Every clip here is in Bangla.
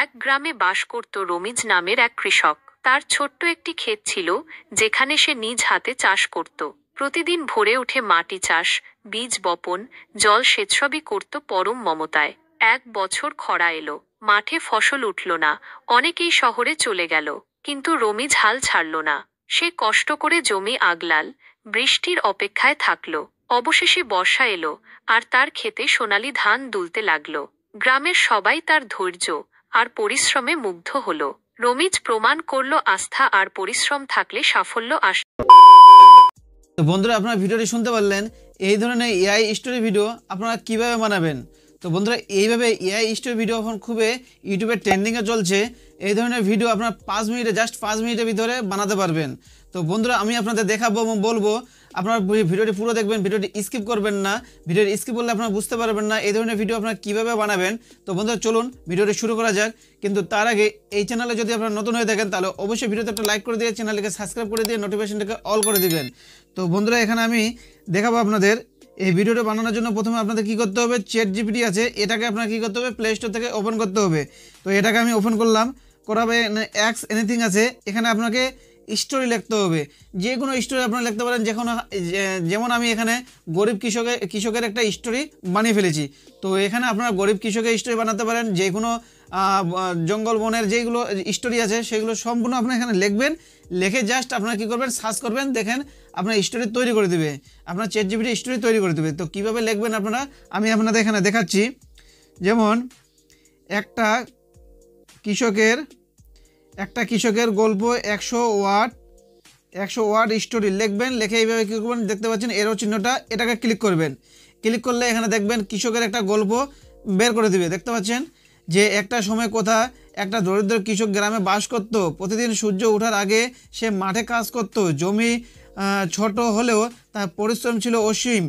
এক গ্রামে বাস করত রমিজ নামের এক কৃষক। তার ছোট্ট একটি ক্ষেত ছিল, যেখানে সে নিজ হাতে চাষ করত। প্রতিদিন ভোরে উঠে মাটি চাষ, বীজ বপন, জল সেচ সবই করত পরম মমতায়। এক বছর খরা এলো, মাঠে ফসল উঠল না, অনেকেই শহরে চলে গেল। কিন্তু রমিজ হাল ছাড়ল না। সে কষ্ট করে জমি আগলাল, বৃষ্টির অপেক্ষায় থাকল। অবশেষে বর্ষা এলো, আর তার ক্ষেতে সোনালি ধান দুলতে লাগল। গ্রামের সবাই তার ধৈর্য আর পরিশ্রমে মুগ্ধ হল। রমিজ প্রমাণ করল আস্থা আর পরিশ্রম থাকলে সাফল্য আসে। তো বন্ধুরা, আপনারা ভিডিওটি শুনতে পারলেন। এই ধরনের এআই স্টোরি ভিডিও আপনারা কিভাবে বানাবেন। তো বন্ধুরা, এইভাবে এআই স্টোরি ভিডিও এখন খুবই ইউটিউবে ট্রেন্ডিংয়ে চলছে। এই ধরনের ভিডিও আপনার 5 মিনিটে, জাস্ট 5 মিনিটের ভিতরে বানাতে পারবেন। তো বন্ধুরা, আমি আপনাদের দেখাবো এবং বলবো, আপনারা ভিডিওটি পুরো দেখবেন, ভিডিওটি স্কিপ করবেন না। ভিডিওটি স্কিপ করলে আপনারা বুঝতে পারবেন না এই ধরনের ভিডিও আপনারা কীভাবে বানাবেন। তো বন্ধুরা, চলুন ভিডিওটি শুরু করা যাক। কিন্তু তার আগে এই চ্যানেলে যদি আপনারা নতুন হয়ে থাকেন, তাহলে অবশ্যই ভিডিওতে একটা লাইক করে দিয়ে চ্যানেলটিকে সাবস্ক্রাইব করে দিয়ে নোটিফিকেশনটাকে অল করে দিবেন। তো বন্ধুরা, এখানে আমি দেখাবো আপনাদের এই ভিডিওটা বানানোর জন্য প্রথমে আপনাদের কী করতে হবে, চ্যাটজিপিটি আছে, এটাকে আপনার কী করতে হবে, প্লে স্টোর থেকে ওপেন করতে হবে। তো এটাকে আমি ওপেন করলাম, করাবে এক্স এনিথিং আছে, এখানে আপনাকে স্টোরি লিখতে হবে। যে কোনো স্টোরি আপনারা লিখতে পারেন। যেমন আমি এখানে গরিব কৃষকের একটা স্টোরি বানিয়ে ফেলেছি। তো এখানে আপনারা গরিব কৃষকের স্টোরি বানাতে পারেন। যে কোনো জঙ্গল বনের যেগুলো স্টোরি আছে সেগুলো সম্পূর্ণ আপনারা এখানে লিখবেন। লিখে জাস্ট আপনারা কী করবেন, সার্চ করবেন, দেখেন আপনার স্টোরি তৈরি করে দেবে, আপনার চ্যাটজিপিটি স্টোরি তৈরি করে দেবে। তো কীভাবে লিখবেন আপনারা আমি আপনাদের এখানে দেখাচ্ছি। যেমন একটা কৃষকের গল্প 100 ওয়ার্ড স্টোরি লিখবেন। লিখে এইভাবে কী করবেন, দেখতে পাচ্ছেন এরো চিহ্নটা, এটাকে ক্লিক করবেন। ক্লিক করলে এখানে দেখবেন কৃষকের একটা গল্প বের করে দিবে। দেখতে পাচ্ছেন যে একটা সময় কথা, একটা দরিদ্র কৃষক গ্রামে বাস করত। প্রতিদিন সূর্য ওঠার আগে সে মাঠে কাজ করত। জমি ছোট হলেও তার পরিশ্রম ছিল অসীম।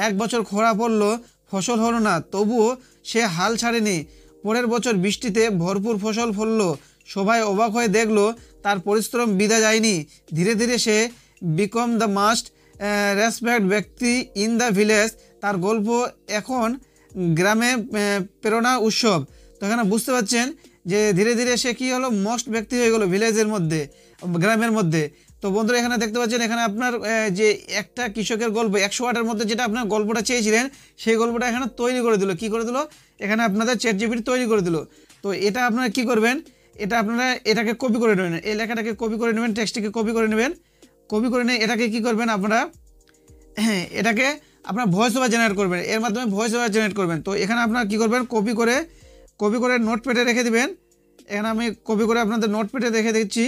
এক বছর খরা পড়ল, ফসল হলো না, তবুও সে হাল ছাড়েনি। পরের বছর বৃষ্টিতে ভরপুর ফসল ফলল। সবাই অবাক হয়ে দেখলো তার পরিশ্রম বৃথা যায়নি। ধীরে ধীরে সে বিকম দ্য মাস্ট রেসপেক্ট ব্যক্তি ইন দ্য ভিলেজ। তার গল্প এখন গ্রামে প্রেরণা উৎসব। তো এখানে বুঝতে পারছেন যে ধীরে ধীরে সে কী হলো, মোস্ট ব্যক্তি হয়ে গেলো ভিলেজের মধ্যে, গ্রামের মধ্যে। তো বন্ধুরা, এখানে দেখতে পাচ্ছেন এখানে আপনার যে একটা কৃষকের গল্প 100 ওয়ার্ডের মধ্যে যেটা আপনার গল্পটা চেয়েছিলেন, সেই গল্পটা এখানে তৈরি করে দিল। কী করে দিল, এখানে আপনাদের চ্যাটজিপিটি তৈরি করে দিল। তো এটা আপনারা কী করবেন, এটা আপনারা এটাকে কপি করে নেবেন, এই লেখাটাকে কপি করে নেবেন, টেক্সটটিকে কপি করে নেবেন। কপি করে নিয়ে এটাকে কী করবেন আপনারা, এটাকে আপনার ভয়েস ওভার জেনারেট করবেন, এর মাধ্যমে ভয়েস ওভার জেনারেট করবেন। তো এখানে আপনারা কী করবেন, কপি করে নোটপ্যাডে রেখে দিবেন। এখানে আমি কপি করে আপনাদের নোটপ্যাডে রেখে দিচ্ছি।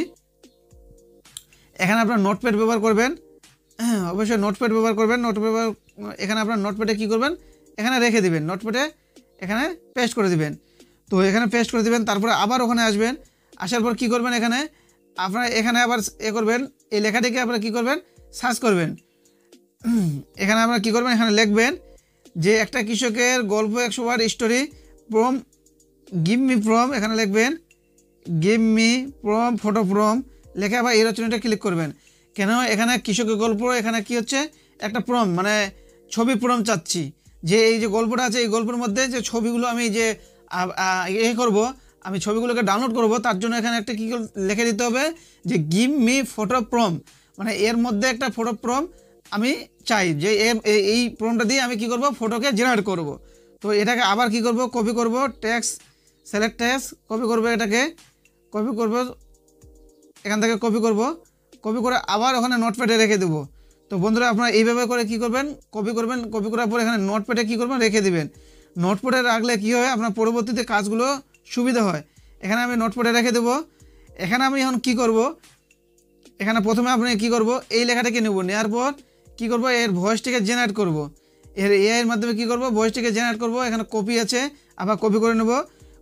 এখানে আপনার নোটপ্যাড ব্যবহার করবেন, অবশ্যই নোটপ্যাড ব্যবহার করবেন। এখানে আপনার নোটপ্যাডে কী করবেন, এখানে রেখে দিবেন, নোটপ্যাডে এখানে পেস্ট করে দিবেন। তো এখানে পেস্ট করে দিবেন, তারপরে আবার ওখানে আসবেন। আসার পর কী করবেন, আপনারা এখানে আবার করবেন, এই লেখাটিকে আপনারা কী করবেন, সার্চ করবেন। এখানে আপনারা কী করবেন, এখানে লিখবেন যে একটা কৃষকের গল্প 100 word story from give me from, এখানে লিখবেন give me from photo from, লেখে আবার এই রচনাটা ক্লিক করবেন। কেন, এখানে কৃষকের গল্প, এখানে কি হচ্ছে, একটা প্রম মানে ছবি প্রম চাচ্ছি। যে এই যে গল্পটা আছে, এই গল্পের মধ্যে যে ছবিগুলো আমি যে করব, আমি ছবিগুলোকে ডাউনলোড করব, তার জন্য এখানে একটা কী লিখে দিতে হবে যে গিভ মি ফটো প্রম, মানে এর মধ্যে একটা ফটো প্রম আমি চাই, যে এই প্রমটা দিয়ে আমি কী করব, ফটোকে জেনারেট করব। তো এটাকে আবার কী করব, কপি করব, টেক্সট সিলেক্ট টেক্সট কপি করব, এটাকে কপি করব, এখান থেকে কপি করে আবার ওখানে নোটপ্যাডে রেখে দেবো। তো বন্ধুরা, আপনারা এইভাবে করে কী করবেন, কপি করার পর এখানে নোটপ্যাডে কী করবেন, রেখে দেবেন। নোটপ্যাডে রাখলে কী হয়, আপনার পরবর্তীতে কাজগুলো সুবিধা হয়। এখানে আমি নোটপ্যাডে রেখে দেবো। এখানে আমি এখন কী করব, এখানে প্রথমে আপনি কী করব, এই লেখাটাকে নেব, নেওয়ার পর কী করব, এর ভয়েসটিকে জেনারেট করব। এর মাধ্যমে কী করব, ভয়েসটিকে জেনারেট করব। এখানে কপি আছে, আবার কপি করে নেব।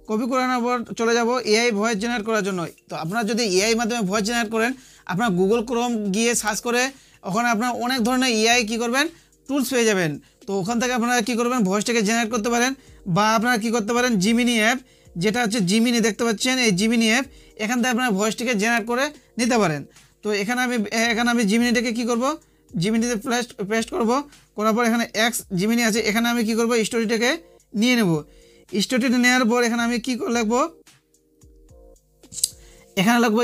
কপি করে নেওয়ার পর চলে যাব এআই ভয়েস জেনারেট করার জন্য। তো আপনারা যদি এআই মাধ্যমে ভয়েস জেনারেট করেন, আপনার গুগল ক্রোম গিয়ে সার্চ করে ওখানে আপনার অনেক ধরনের এআই কী করবেন, টুলস পেয়ে যাবেন। তো ওখান থেকে আপনারা কী করবেন, ভয়েসটাকে জেনারেট করতে পারেন। বা আপনারা কী করতে পারেন, জিমিনি অ্যাপ, যেটা হচ্ছে জিমিনি, দেখতে পাচ্ছেন এই জিমিনি অ্যাপ, এখান থেকে আপনারা ভয়েসটিকে জেনারেট করে নিতে পারেন। তো এখানে আমি জিমিনিটাকে কী করব, জিমিনিতে পেস্ট করব। করার পর এখানে এক্স জিমিনি আছে, এখানে আমি কী করব, স্টোরিটাকে নিয়ে নেব। স্টোরিটা নেওয়ার পর এখানে আমি কী লিখব, এখানে লিখবো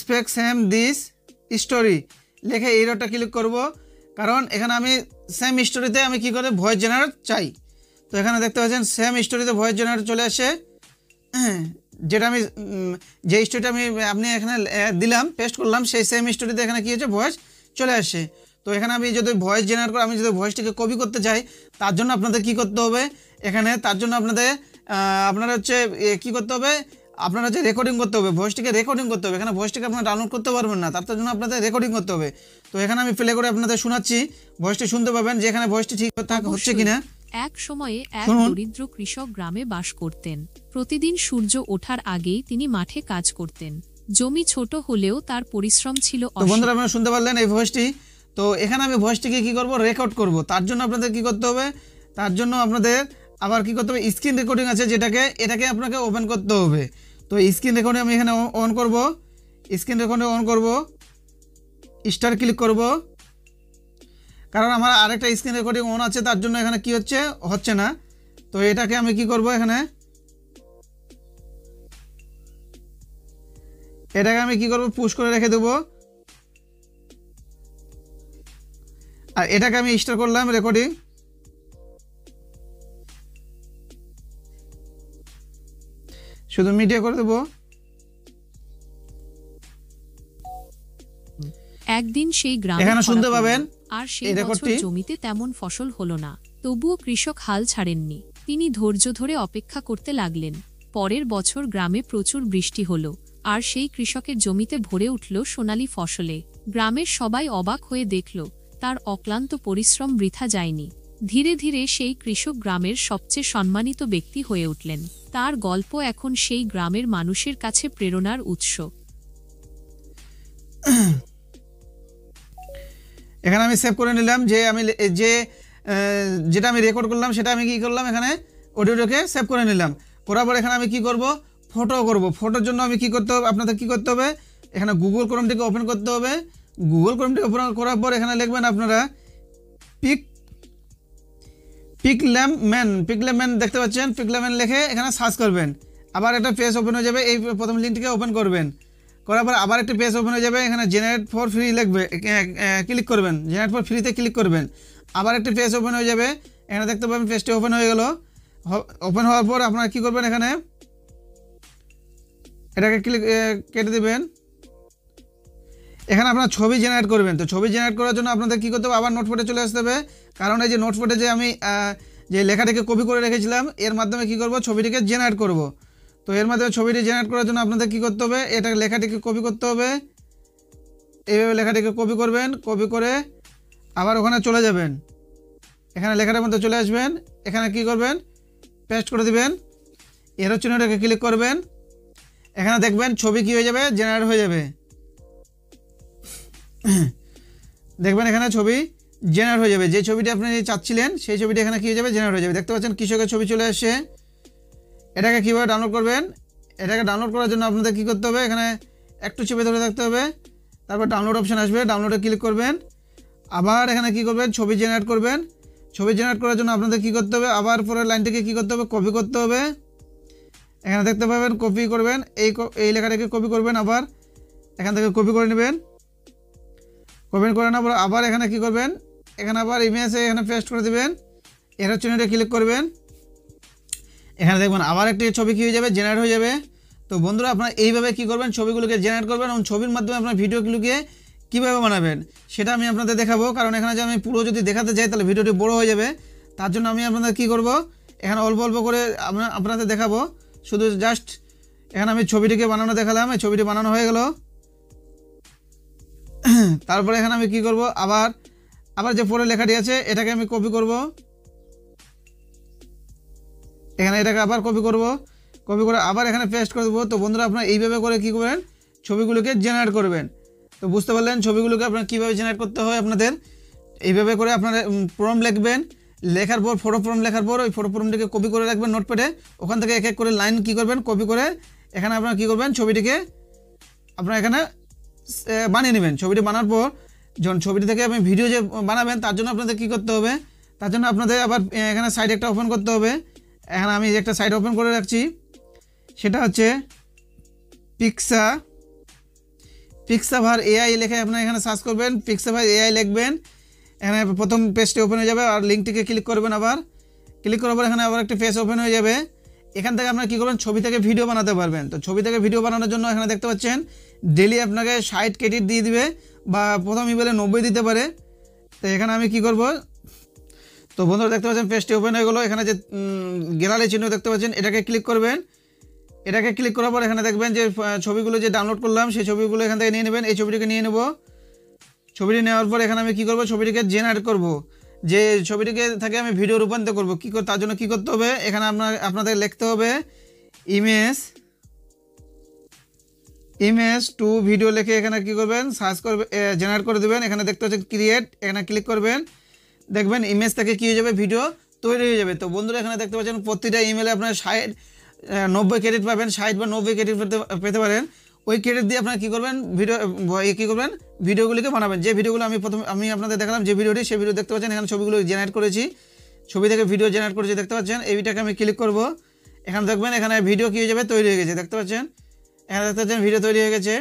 স্পেক সেম দিস স্টোরি লিখে এই রটা ক্লিক করব, কারণ এখানে আমি সেম স্টোরিতে আমি কি করে ভয়েস জেনারেট চাই। তো এখানে দেখতে পাচ্ছেন সেম স্টোরিতে ভয়েস জেনারেট চলে আসে, যেটা আমি যে স্টোরিটা আপনি এখানে দিলাম পেস্ট করলাম, সেই সেম স্টোরিতে এখানে কি হচ্ছে ভয়েস চলে আসে। তো এখানে আমি যদি ভয়েস জেনারেট করে আমি যদি ভয়েসটিকে কপি করতে চাই, তার জন্য আপনাদের কি করতে হবে, এখানে তার জন্য আপনারা হচ্ছে কি করতে হবে, আপনারা হচ্ছে রেকর্ডিং করতে হবে, ভয়েসটিকে রেকর্ডিং করতে হবে। এখানে ভয়েসটিকে আপনারা ডাউনলোড করতে পারবেন না, তার জন্য আপনাদের রেকর্ডিং করতে হবে। তো এখানে আমি প্লে করে আপনাদের শোনাচ্ছি, ভয়েসটি শুনতে পাবেন যে এখানে ভয়েসটি ঠিক হচ্ছে কিনা। এক সময়ে এক দরিদ্র কৃষক গ্রামে বাস করতেন। প্রতিদিন সূর্য ওঠার আগেই তিনি মাঠে কাজ করতেন। জমি ছোট হলেও তার পরিশ্রম ছিল তো বন্ধুরা আপনারা শুনতে পারলেন এই ভয়েসটি। তো এখানে আমি ভয়েসটিকে কি করব, রেকর্ড করব। তার জন্য আপনাদের কি করতে হবে, তার জন্য আপনাদের আবার কি করতে হবে, স্ক্রিন রেকর্ডিং আছে এটাকে আপনাকে ওপেন করতে হবে। তো স্ক্রিন রেকর্ডিং আমি এখানে অন করব, স্ক্রিন রেকর্ডিং অন করব, স্টার ক্লিক করব, কারণ আমার আরেকটা স্ক্রিন রেকর্ডিং অন আছে, তার জন্য এখানে কি হচ্ছে না। তো এটাকে আমি কি করব, এটাকে আমি কি করব, পুশ করে রেখে দেবো। আর এটাকে আমি স্টার্ট করলাম রেকর্ডিং। শুধু মিডিয়া করে দেবো। একদিন সেই গ্রামে এখানে শুনতে পাবেন আর সেই বছর জমিতে তেমন ফসল হলো না। তবুও কৃষক হাল ছাড়েননি। তিনি ধৈর্য ধরে অপেক্ষা করতে লাগলেন। পরের বছর গ্রামে প্রচুর বৃষ্টি হলো, আর সেই কৃষকের জমিতে ভরে উঠল সোনালী ফসলে। গ্রামের সবাই অবাক হয়ে দেখল তার অক্লান্ত পরিশ্রম বৃথা যায়নি। ধীরে ধীরে সেই কৃষক গ্রামের সবচেয়ে সম্মানিত ব্যক্তি হয়ে উঠলেন। তার গল্প এখন সেই গ্রামের মানুষের কাছে প্রেরণার উৎস। এখানে আমি সেভ করে নিলাম যেটা আমি রেকর্ড করলাম, সেটা আমি কি করলাম, এখানে অডিওটাকে সেভ করে নিলাম। করার পর এখানে আমি কি করব, ফটো করব। ফটোর জন্য আমি কি করতে হবে, আপনাদের কি করতে হবে, এখানে গুগল ক্রোমটিকে ওপেন করতে হবে। গুগল ক্রোমটিকে ওপেন করার পর এখানে লিখবেন আপনারা পিকল্যাম্যান দেখতে পাচ্ছেন, পিকল্যাম্যান লিখে এখানে সার্চ করবেন। আবার একটা পেজ ওপেন হয়ে যাবে, এই প্রথম লিঙ্কটিকে ওপেন করবেন। করার পর আবার একটা পেজ ওপেন হয়ে যাবে, এখানে জেনারেট ফর ফ্রি লিখবে, ক্লিক করবেন, জেনারেট ফর ফ্রিতে ক্লিক করবেন। আবার একটা পেজ ওপেন হয়ে যাবে, এখানে দেখতে পাবেন পেজটি ওপেন হয়ে গেল। ওপেন হওয়ার পর আপনারা কী করবেন, এখানে এটাকে কেটে দেবেন। এখানে আপনার ছবি জেনারেট করবেন। তো ছবি জেনারেট করার জন্য আপনাদের কী করতে হবে, আবার নোটপ্যাডে চলে আসতে হবে, কারণ এই যে নোটপ্যাডে যে আমি যে লেখাটাকে কপি করে রেখেছিলাম, এর মাধ্যমে কী করব, ছবিটিকে জেনারেট করব। তো এর মাধ্যমে ছবিটি জেনারেট করার জন্য আপনাদের কী করতে হবে, এটা লেখাটিকে কপি করতে হবে। এইভাবে লেখাটিকে কপি করবেন, কপি করে আবার ওখানে চলে যাবেন, এখানে লেখাটার মধ্যে চলে আসবেন, এখানে কি করবেন, পেস্ট করে দিবেন। এরো চিহ্নটাকে ক্লিক করবেন, এখানে দেখবেন ছবি কি হয়ে যাবে, জেনারেট হয়ে যাবে। দেখবেন এখানে ছবি জেনারেট হয়ে যাবে। যে ছবিটি আপনি চাচ্ছিলেন সেই ছবিটি এখানে কী হয়ে যাবে, জেনারেট হয়ে যাবে। দেখতে পাচ্ছেন কৃষকের ছবি চলে আসছে। এটাকে কীভাবে ডাউনলোড করবেন, এটাকে ডাউনলোড করার জন্য আপনাদের কী করতে হবে, এখানে একটু চেপে ধরে থাকতে হবে, তারপর ডাউনলোড অপশান আসবে, ডাউনলোডে ক্লিক করবেন। আবার এখানে কী করবেন, ছবি জেনারেট করবেন। ছবি জেনারেট করার জন্য আপনাদের কী করতে হবে, আবার পরের লাইনটিকে কী করতে হবে, কপি করতে হবে। এখানে দেখতে পাবেন কপি করবেন, এই লেখাটাকে কপি করবেন, আবার এখান থেকে কপি করে নেবেন। কপি করে নেওয়ার পর আবার এখানে কী করবেন, এখানে আবার ইমেজে এখানে পেস্ট করে দেবেন। এর চিহ্নটা ক্লিক করবেন, এখানে দেখবেন আবার একটি ছবি কী হয়ে যাবে, জেনারেট হয়ে যাবে। তো বন্ধুরা আপনারা এইভাবে কী করবেন, ছবিগুলোকে জেনারেট করবেন এবং ছবির মাধ্যমে আপনার ভিডিওগুলোকে কীভাবে বানাবেন সেটা আমি আপনাদের দেখাবো। কারণ এখানে যে আমি পুরো যদি দেখাতে যাই তাহলে ভিডিওটি বড় হয়ে যাবে। তার জন্য আমি আপনাদের কী করব, এখানে অল্প অল্প করে আপনাদের দেখাবো। শুধু জাস্ট এখানে আমি ছবিটিকে বানানো দেখালাম, এই ছবিটি বানানো হয়ে গেল। তারপরে এখানে আমি কী করব, আবার যে পরে লেখাটি আছে এটাকে আমি কপি করব, এখানে এটাকে আবার কপি করে আবার এখানে পেস্ট করে দেবো। তো বন্ধুরা আপনারা এইভাবে করে কী করবেন, ছবিগুলোকে জেনারেট করবেন। তো বুঝতে পারলেন ছবিগুলোকে আপনারা কীভাবে জেনারেট করতে হয় আপনাদের। এইভাবে করে আপনারা প্রম্পট লিখবেন, লেখার পর ফটো প্রম্পট লেখার পর ওই ফটো প্রম্পটটিকে কপি করে রাখবেন নোটপ্যাডে। ওখান থেকে এক এক করে লাইন কী করবেন, কপি করে এখানে আপনারা কী করবেন, ছবিটিকে আপনারা এখানে বানিয়ে নেবেন। ছবিটি বানার পর যখন ছবিটি থেকে আপনি ভিডিও যে বানাবেন তার জন্য আপনাদের কী করতে হবে, তার জন্য আপনাদের আবার এখানে সাইড একটা ওপেন করতে হবে। এখানে আমি একটা সাইট ওপেন করে রাখছি, সেটা হচ্ছে পিক্সাভার এআই লিখে আপনারা এখানে সার্চ করবেন, পিক্সাভার এআই লিখবেন, এখানে প্রথম পেজটি ওপেন হয়ে যাবে। আর লিঙ্কটিকে ক্লিক করবেন, আবার ক্লিক করার পর এখানে আবার একটা পেজ ওপেন হয়ে যাবে। এখান থেকে আপনারা কী করবেন, ছবি থেকে ভিডিও বানাতে পারবেন। তো ছবি থেকে ভিডিও বানানোর জন্য এখানে দেখতে পাচ্ছেন ডেলি আপনাকে 60 ক্রেডিট দিয়ে দিবে, বা প্রথম ইমেলে 90 দিতে পারে। তো এখানে আমি কি করব, তো বন্ধুরা দেখতে পাচ্ছেন পেজটি ওপেন হয়ে গেলো। এখানে যে গ্যালারি চিহ্ন দেখতে পাচ্ছেন, এটাকে ক্লিক করবেন। এটাকে ক্লিক করার পর এখানে দেখবেন যে ছবিগুলো যে ডাউনলোড করলাম সেই ছবিগুলো এখান থেকে নিয়ে নেবেন। এই ছবিটিকে নিয়ে নেব। ছবিটি নেওয়ার পর এখানে আমি কী করব, ছবিটিকে জেনারেট করব, যে ছবিটিকে থেকে আমি ভিডিও রূপান্তর করব। তার জন্য কী করতে হবে, এখানে আপনাদের লিখতে হবে ইমেজ টু ভিডিও লিখে এখানে কী করবেন, সার্চ করবে, জেনারেট করে দেবেন। এখানে দেখতে পাচ্ছেন ক্রিয়েট, এখানে ক্লিক করবেন। দেখবেন ইমেজ থেকে কী হয়ে যাবে, ভিডিও তৈরি হয়ে যাবে। তো বন্ধুরা এখানে দেখতে পাচ্ছেন প্রতিটা ইমেলে আপনার 90 ক্রেডিট পাবেন, 60 বা 90 ক্রেডিট পেতে পারেন। ওই ক্রেডিট দিয়ে আপনারা কী করবেন, ভিডিওগুলিকে বানাবেন। যে ভিডিওগুলো আমি আপনাদের দেখালাম যে ভিডিওটি, সেই ভিডিও দেখতে পাচ্ছেন এখানে ছবিগুলো জেনারেট করেছি, ছবি থেকে ভিডিও জেনারেট করেছি দেখতে পাচ্ছেন। এইটাকে আমি ক্লিক করব, এখানে দেখবেন এখানে ভিডিও কী হয়ে যাবে, তৈরি হয়ে গেছে দেখতে পাচ্ছেন। এখানে দেখতে পাচ্ছেন ভিডিও তৈরি হয়ে গেছে,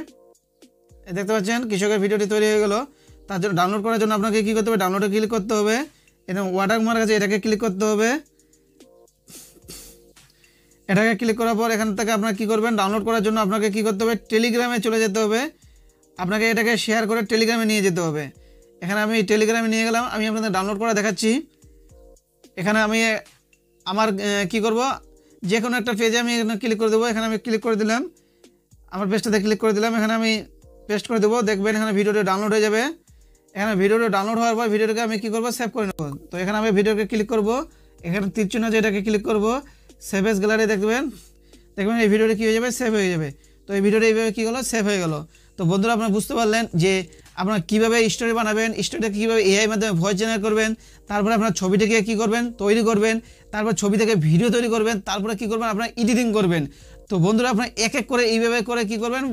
দেখতে পাচ্ছেন কৃষকের ভিডিওটি তৈরি হয়ে গেল। তার জন্য ডাউনলোড করার জন্য আপনাকে কী করতে হবে, ডাউনলোডে ক্লিক করতে হবে। এরকম ওয়াটারমার্ক আছে, এটাকে ক্লিক করতে হবে। এটাকে ক্লিক করার পর এখান থেকে আপনারা কী করবেন, ডাউনলোড করার জন্য আপনাকে কী করতে হবে, টেলিগ্রামে চলে যেতে হবে। আপনাকে এটাকে শেয়ার করে টেলিগ্রামে নিয়ে যেতে হবে। এখানে আমি টেলিগ্রামে নিয়ে গেলাম, আমি আপনাদের ডাউনলোড করা দেখাচ্ছি। এখানে আমি আমার কী করব, যে কোনো একটা পেজে আমি এখানে ক্লিক করে দেবো। এখানে আমি ক্লিক করে দিলাম, আমার পেজটাতে ক্লিক করে দিলাম, এখানে আমি পেস্ট করে দেবো। দেখবেন এখানে ভিডিওটা ডাউনলোড হয়ে যাবে। এখানে ভিডিওটা ডাউনলোড হওয়ার পর ভিডিওটাকে আমি কী করবো, সেভ করে নেব। তো এখানে আমি ভিডিওকে ক্লিক করব, এখানে তীর চিহ্ন আছে, এটাকে ক্লিক করব, সেভ এস গ্যালারি দেখবেন এই ভিডিওটা কী হয়ে যাবে, সেভ হয়ে যাবে। তো এই ভিডিওটা এইভাবে কী হলো, সেভ হয়ে গেল। তো বন্ধুরা আপনারা বুঝতে পারলেন যে আপনারা কীভাবে স্টোরি বানাবেন, স্টোরিটা কীভাবে এআই মাধ্যমে ভয়েস জেনারেট করবেন, তারপরে আপনার ছবিটাকে কী করবেন, তৈরি করবেন, তারপর ছবি থেকে ভিডিও তৈরি করবেন, তারপরে কী করবেন, আপনারা এডিটিং করবেন। তো বন্ধুরা আপনারা এক এক করে এইভাবে করে কী করবেন,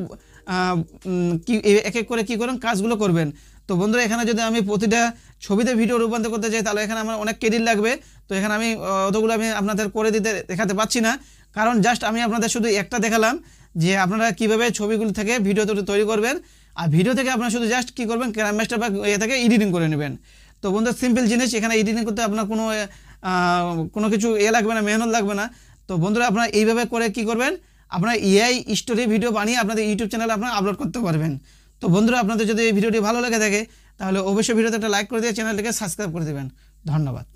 এক এক করে কী করেন, কাজগুলো করবেন। তো বন্ধুরা এখানে যদি আমি প্রতিটা ছবিতে ভিডিও রূপান্তর করতে চাই তাহলে এখানে আমার অনেক ক্রেডিট লাগবে। তো এখানে আমি অতগুলো আমি আপনাদের করে দেখাতে পারছি না, কারণ জাস্ট আমি আপনাদের শুধু একটা দেখালাম যে আপনারা কীভাবে ছবিগুলো থেকে ভিডিও তৈরি করবেন। আর ভিডিও থেকে আপনারা শুধু জাস্ট কী করবেন, ক্যানভাসটা বা থেকে এডিটিং করে নেবেন। তো বন্ধুরা সিম্পল জিনিস, এখানে এডিটিং করতে আপনার কোনো কিছু লাগবে না, মেহনত লাগবে না। তো বন্ধুরা আপনারা এইভাবে করে কী করবেন, আপনারা এআই স্টোরি ভিডিও বানিয়ে আপনাদের ইউটিউব চ্যানেলে আপনারা আপলোড করতে পারবেন। তো বন্ধুরা আপনাদের যদি এই ভিডিওটি ভালো লেগে থাকে তাহলে অবশ্যই ভিডিওতে একটা লাইক করে দিয়ে চ্যানেলটিকে সাবস্ক্রাইব করে দেবেন। ধন্যবাদ।